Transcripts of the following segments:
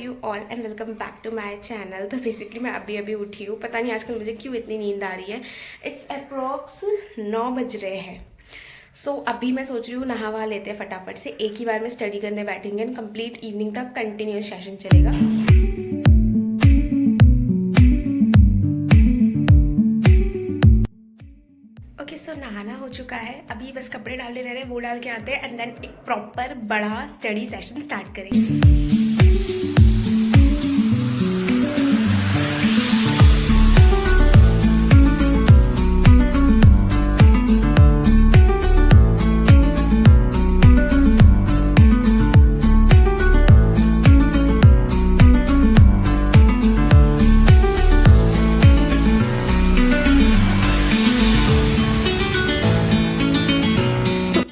You all and welcome back to my channel. तो basically मैं अभी अभी उठी हूँ, पता नहीं आजकल मुझे क्यों इतनी नींद आ रही है। इट्स अप्रॉक्स 9 बज रहे हैं। सो अभी मैं सोच रही हूँ नहा वहा लेते हैं फटाफट से, एक ही बार में स्टडी करने बैठेंगे एंड कंप्लीट इवनिंग तक कंटिन्यूस सेशन चलेगा। ओके सो नहाना हो चुका है, अभी बस कपड़े डालने रह रहे हैं, वो डाल के आते हैं एंड देन एक प्रॉपर बड़ा स्टडी सेशन स्टार्ट करेंगे।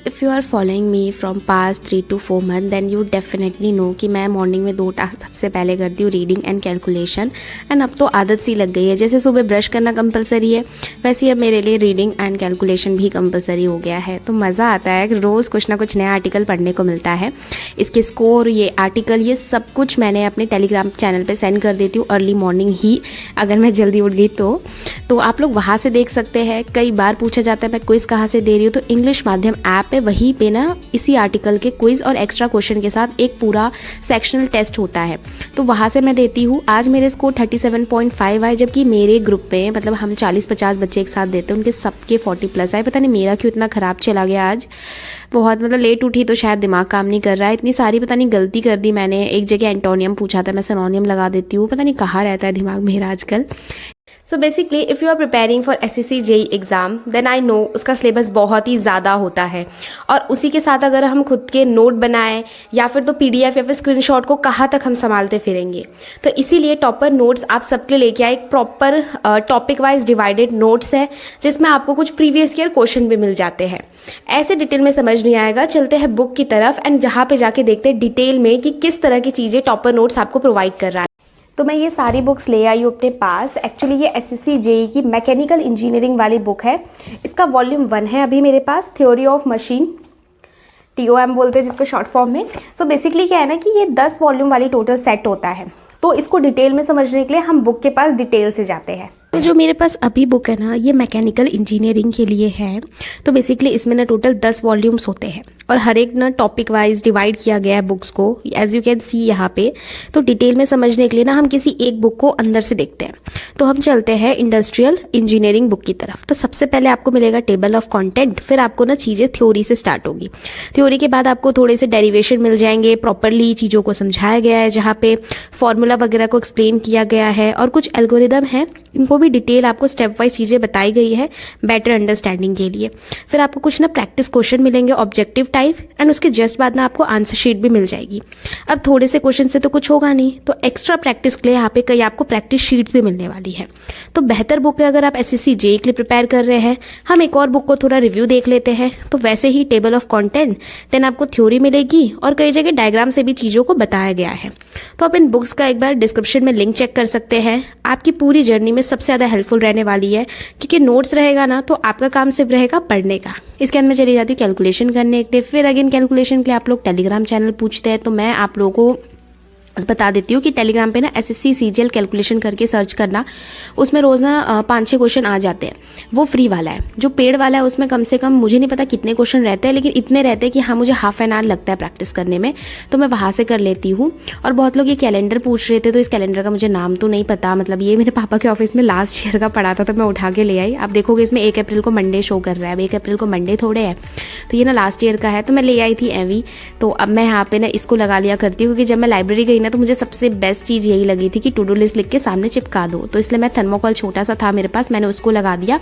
If you are following me from past 3 to 4 months then you definitely know कि मैं मॉर्निंग में 2 टास्क सबसे पहले करती हूँ, रीडिंग एंड कैलकुलेशन। एंड अब तो आदत सी लग गई है, जैसे सुबह ब्रश करना कंपलसरी है वैसे ही अब मेरे लिए रीडिंग एंड कैलकुलेशन भी कंपलसरी हो गया है। तो मज़ा आता है, रोज़ कुछ ना कुछ नया आर्टिकल पढ़ने को मिलता है। इसके स्कोर, ये आर्टिकल, ये सब कुछ मैंने अपने टेलीग्राम चैनल पर सेंड कर देती हूँ अर्ली मॉर्निंग ही, अगर मैं जल्दी उठ गई तो आप लोग वहाँ से देख सकते हैं। कई बार पूछा जाता है मैं क्विज़ कहाँ से दे रही हूँ, तो इंग्लिश माध्यम ऐप है, वहीं पे ना इसी आर्टिकल के क्विज़ और एक्स्ट्रा क्वेश्चन के साथ एक पूरा सेक्शनल टेस्ट होता है, तो वहाँ से मैं देती हूँ। आज मेरे स्कोर 37.5 आए, जबकि मेरे ग्रुप में मतलब हम 40-50 बच्चे एक साथ देते हैं, उनके सबके 40+ आए। पता नहीं मेरा क्यों इतना ख़राब चला गया आज, बहुत मतलब लेट उठी तो शायद दिमाग काम नहीं कर रहा है। इतनी सारी पता नहीं गलती कर दी मैंने। एक जगह एंटोनियम पूछा था, मैं सिनोनियम लगा देती हूँ, पता नहीं कहाँ रहता है दिमाग मेरा आजकल। So basically if you are preparing for SSC JEE exam then I know उसका सिलेबस बहुत ही ज़्यादा होता है, और उसी के साथ अगर हम खुद के नोट बनाएं या फिर तो PDF या फिर स्क्रीनशॉट को कहाँ तक हम संभालते फिरेंगे। तो इसीलिए टॉपर नोट्स आप सबके लेके आए, एक proper topic wise divided notes है जिसमें आपको कुछ प्रीवियस ईयर क्वेश्चन भी मिल जाते हैं। ऐसे डिटेल में समझ नहीं आएगा, चलते हैं बुक की तरफ एंड जहाँ पे जाके देखते हैं डिटेल में कि किस तरह की चीज़ें टॉपर नोट्स आपको प्रोवाइड कर रहा है। तो मैं ये सारी बुक्स ले आई हूँ अपने पास। एक्चुअली ये SSC JEE की मैकेनिकल इंजीनियरिंग वाली बुक है, इसका वॉल्यूम 1 है अभी मेरे पास, थ्योरी ऑफ मशीन, TOM बोलते हैं जिसको शॉर्ट फॉर्म में। सो बेसिकली क्या है ना कि ये 10 वॉल्यूम वाली टोटल सेट होता है, तो इसको डिटेल में समझने के लिए हम बुक के पास डिटेल से जाते हैं। तो जो मेरे पास अभी बुक है ना, ये मैकेनिकल इंजीनियरिंग के लिए है। तो बेसिकली इसमें ना टोटल 10 वॉल्यूम्स होते हैं और हर एक ना टॉपिक वाइज डिवाइड किया गया है बुक्स को, एज यू कैन सी यहाँ पे। तो डिटेल में समझने के लिए ना हम किसी एक बुक को अंदर से देखते हैं। तो हम चलते हैं इंडस्ट्रियल इंजीनियरिंग बुक की तरफ। तो सबसे पहले आपको मिलेगा टेबल ऑफ कंटेंट, फिर आपको ना चीज़ें थ्योरी से स्टार्ट होगी। थ्योरी के बाद आपको थोड़े से डेरिवेशन मिल जाएंगे, प्रॉपरली चीज़ों को समझाया गया है, जहाँ पे फॉर्मूला वगैरह को एक्सप्लेन किया गया है, और कुछ एल्गोरिदम है, इनको भी डिटेल आपको स्टेप वाइज चीज़ें बताई गई है बेटर अंडरस्टैंडिंग के लिए। फिर आपको कुछ ना प्रैक्टिस क्वेश्चन मिलेंगे ऑब्जेक्टिव टाइप, एंड उसके जस्ट बाद ना आपको आंसर शीट भी मिल जाएगी। अब थोड़े से क्वेश्चन से तो कुछ होगा नहीं, तो एक्स्ट्रा प्रैक्टिस के लिए यहाँ पे कई आपको प्रैक्टिस शीट्स भी मिलने वाली है। तो बेहतर बुक है अगर आप SSC JEE के लिए प्रिपेयर कर रहे हैं। हम एक और बुक को थोड़ा रिव्यू देख लेते हैं। तो वैसे ही टेबल ऑफ कंटेंट, देन आपको थ्योरी मिलेगी और कई जगह डायग्राम से भी चीज़ों को बताया गया है। तो आप इन बुक्स का एक बार डिस्क्रिप्शन में लिंक चेक कर सकते हैं, आपकी पूरी जर्नी में सबसे ज़्यादा हेल्पफुल रहने वाली है, क्योंकि नोट्स रहेगा ना तो आपका काम सिर्फ रहेगा पढ़ने का। इसके अंदर मैं चली जाती हूँ कैलकुलेशन करने के लिए। फिर अगेन कैलकुलेशन के लिए आप लोग टेलीग्राम चैनल पूछते हैं, तो मैं आप लोगों को बता देती हूँ कि टेलीग्राम पे ना SSC CGL कैलकुलेशन करके सर्च करना, उसमें रोज़ ना 5-6 क्वेश्चन आ जाते हैं। वो फ्री वाला है। जो पेड वाला है उसमें कम से कम मुझे नहीं पता कितने क्वेश्चन रहते हैं, लेकिन इतने रहते हैं कि हाँ मुझे हाफ एन आवर लगता है प्रैक्टिस करने में, तो मैं वहाँ से कर लेती हूँ। और बहुत लोग ये कैलेंडर पूछ रहे थे, तो इस कैलेंडर का मुझे नाम तो नहीं पता, मतलब ये मेरे पापा के ऑफिस में लास्ट ईयर का पड़ा था तो मैं उठा के ले आई। आप देखोगे इसमें 1 अप्रैल को मंडे शो कर रहा है, अब 1 अप्रैल को मंडे थोड़े है, तो ये ना लास्ट ईयर का है, तो मैं ले आई थी एवी। तो अब मैं यहाँ पे ना इसको लगा लिया करती हूँ, क्योंकि जब मैं लाइब्रेरी गई ना तो मुझे सबसे बेस्ट चीज़ यही लगी थी कि टू डू लिस्ट लिख के सामने चिपका दो। तो इसलिए मैं थर्मोकॉल छोटा सा था मेरे पास, मैंने उसको लगा दिया।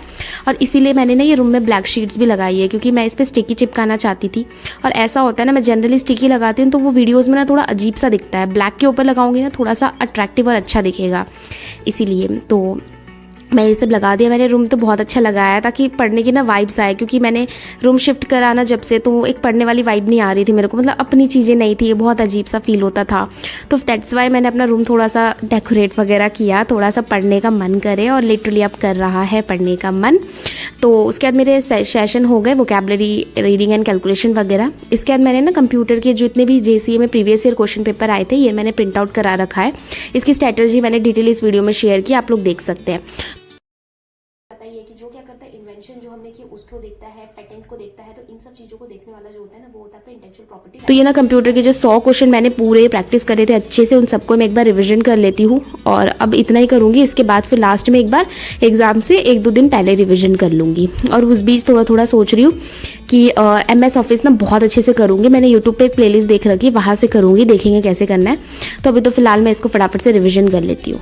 और इसीलिए मैंने ना ये रूम में ब्लैक शीट्स भी लगाई है, क्योंकि मैं इस पर स्टिकी चिपकाना चाहती थी। और ऐसा होता है ना, मैं जनरली स्टिकी लगाती हूँ तो वो वीडियोज़ में ना थोड़ा अजीब सा दिखता है, ब्लैक के ऊपर लगाऊंगी ना थोड़ा सा अट्रैक्टिव और अच्छा दिखेगा, इसीलिए। तो मैं ये सब लगा दिया। मैंने रूम तो बहुत अच्छा लगाया ताकि पढ़ने की ना वाइब्स आए, क्योंकि मैंने रूम शिफ्ट करा ना जब से, तो एक पढ़ने वाली वाइब नहीं आ रही थी मेरे को, मतलब अपनी चीज़ें नहीं थी, ये बहुत अजीब सा फील होता था। तो दैट्स वाई मैंने अपना रूम थोड़ा सा डेकोरेट वगैरह किया, थोड़ा सा पढ़ने का मन करे, और लिटरली अब कर रहा है पढ़ने का मन। तो उसके बाद मेरे सेशन हो गए वोकैबलरी, रीडिंग एंड कैलकुलेशन वगैरह। इसके बाद मैंने ना कंप्यूटर के जितने भी JCA में प्रीवियस ईयर क्वेश्चन पेपर आए थे, ये मैंने प्रिंट आउट करा रखा है। इसकी स्ट्रैटेजी मैंने डिटेल इस वीडियो में शेयर की, आप लोग देख सकते हैं। बताइए कि जो क्या करता है, इन्वेंशन जो हमने की उसको देखता है, पेटेंट को देखता है, तो इन सब चीज़ों को देखने वाला जो होता है ना, वो होता है इंटेलेक्चुअल प्रॉपर्टी। तो ये ना कंप्यूटर के जो 100 क्वेश्चन मैंने पूरे प्रैक्टिस करे थे अच्छे से, उन सबको मैं एक बार रिविजन कर लेती हूँ, और अब इतना ही करूँगी। इसके बाद फिर लास्ट में एक बार एग्जाम से 1-2 दिन पहले रिविजन कर लूँगी। और उस बीच थोड़ा थोड़ा सोच रही हूँ कि MS ऑफिस ना बहुत अच्छे से करूँगी। मैंने यूट्यूब पर एक प्लेलिस्ट देख रखी है, वहाँ से करूँगी, देखेंगे कैसे करना है। तो अभी तो फिलहाल मैं इसको फटाफट से रिविजन कर लेती हूँ।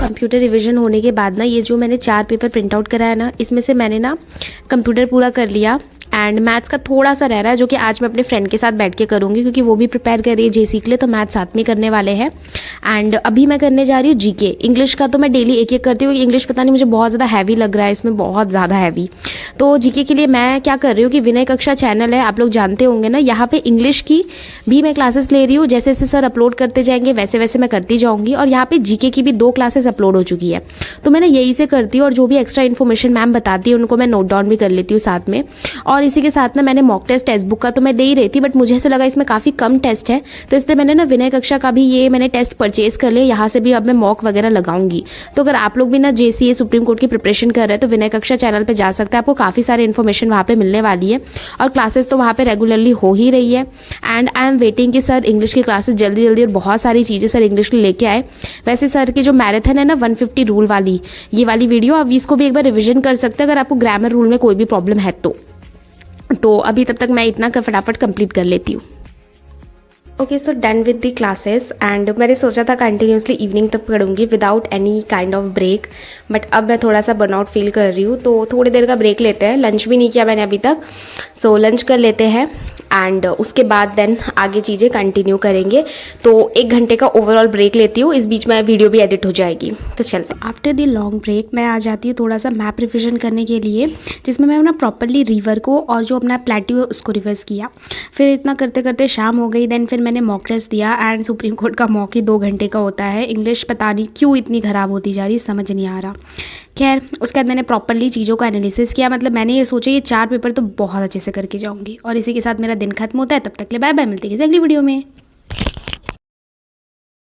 कंप्यूटर रिवीजन होने के बाद ना, ये जो मैंने 4 पेपर प्रिंट आउट कराया ना, इसमें से मैंने ना कंप्यूटर पूरा कर लिया, एंड मैथ्स का थोड़ा सा रह रहा है, जो कि आज मैं अपने फ्रेंड के साथ बैठ के करूँगी, क्योंकि वो भी प्रिपेयर कर रही है JC के लिए, तो मैथ्स साथ में करने वाले हैं। एंड अभी मैं करने जा रही हूँ GK। इंग्लिश का तो मैं डेली एक एक करती हूँ, इंग्लिश पता नहीं मुझे बहुत ज़्यादा हैवी लग रहा है, इसमें बहुत ज़्यादा हैवी। तो GK के लिए मैं क्या कर रही हूँ कि विनय कक्षा चैनल है, आप लोग जानते होंगे ना, यहाँ पे इंग्लिश की भी मैं क्लासेस ले रही हूँ। जैसे जैसे सर अपलोड करते जाएंगे वैसे वैसे मैं करती जाऊँगी, और यहाँ पे GK की भी 2 क्लासेस अपलोड हो चुकी है। तो मैंने यही से करती हूँ, और जो भी एक्स्ट्रा इन्फॉर्मेशन मैम बताती है उनको मैं नोट डाउन भी कर लेती हूँ साथ में। और इसी के साथ ना मैंने मॉक टेस्ट बुक का तो मैं दे ही रही थी, बट मुझे ऐसा लगा इसमें काफ़ी कम टेस्ट है, तो इसलिए मैंने ना विनय कक्षा का भी ये मैंने टेस्ट परचेज कर लिया। यहाँ से भी अब मैं मॉक वगैरह लगाऊंगी। तो अगर आप लोग भी ना JCA सुप्रीम कोर्ट की प्रिपरेशन कर रहे हैं तो विनय कक्षा चैनल पे जा सकते हैं, आपको काफ़ी सारे इन्फॉर्मेशन वहाँ पे मिलने वाली है, और क्लासेस तो वहाँ पे रेगुलरली हो ही रही है। एंड आई एम वेटिंग कि सर इंग्लिश की क्लासेस जल्दी जल्दी और बहुत सारी चीज़ें सर इंग्लिश की लेके आए। वैसे सर की जो मैराथन है ना 150 रूल वाली, ये वाली वीडियो, अब इसको भी एक बार रिविजन कर सकते हैं अगर आपको ग्रामर रूल में कोई भी प्रॉब्लम है तो अभी तब तक मैं इतना फटाफट कंप्लीट कर लेती हूँ। Okay, so done with the classes, and मैंने सोचा था कंटिन्यूसली इवनिंग तक पढ़ूंगी without any kind of break, but अब मैं थोड़ा सा बर्नआउट फील कर रही हूँ, तो थोड़ी देर का ब्रेक लेते हैं। लंच भी नहीं किया मैंने अभी तक, सो लंच कर लेते हैं, एंड उसके बाद देन आगे चीज़ें कंटिन्यू करेंगे। तो 1 घंटे का ओवरऑल ब्रेक लेती हूँ, इस बीच में वीडियो भी एडिट हो जाएगी। तो चलते, आफ्टर द लॉन्ग ब्रेक मैं आ जाती हूँ थोड़ा सा मैप रिविजन करने के लिए, जिसमें मैं अपना प्रॉपरली रिवर को और जो अपना प्लेट्यू है उसको रिवर्स किया। फिर इतना करते करते शाम हो गई, देन फिर मैंने मॉक टेस्ट दिया, एंड सुप्रीम कोर्ट का मॉक ही 2 घंटे का होता है। इंग्लिश पता नहीं क्यों इतनी ख़राब होती जा रही, समझ नहीं आ रहा। खैर, उसके बाद मैंने प्रॉपरली चीज़ों का एनालिसिस किया, मतलब मैंने ये सोचा ये 4 पेपर तो बहुत अच्छे से करके जाऊंगी, और इसी के साथ मेरा दिन खत्म होता है। तब तक ले बाय बाय, मिलते हैं किसी अगली वीडियो में।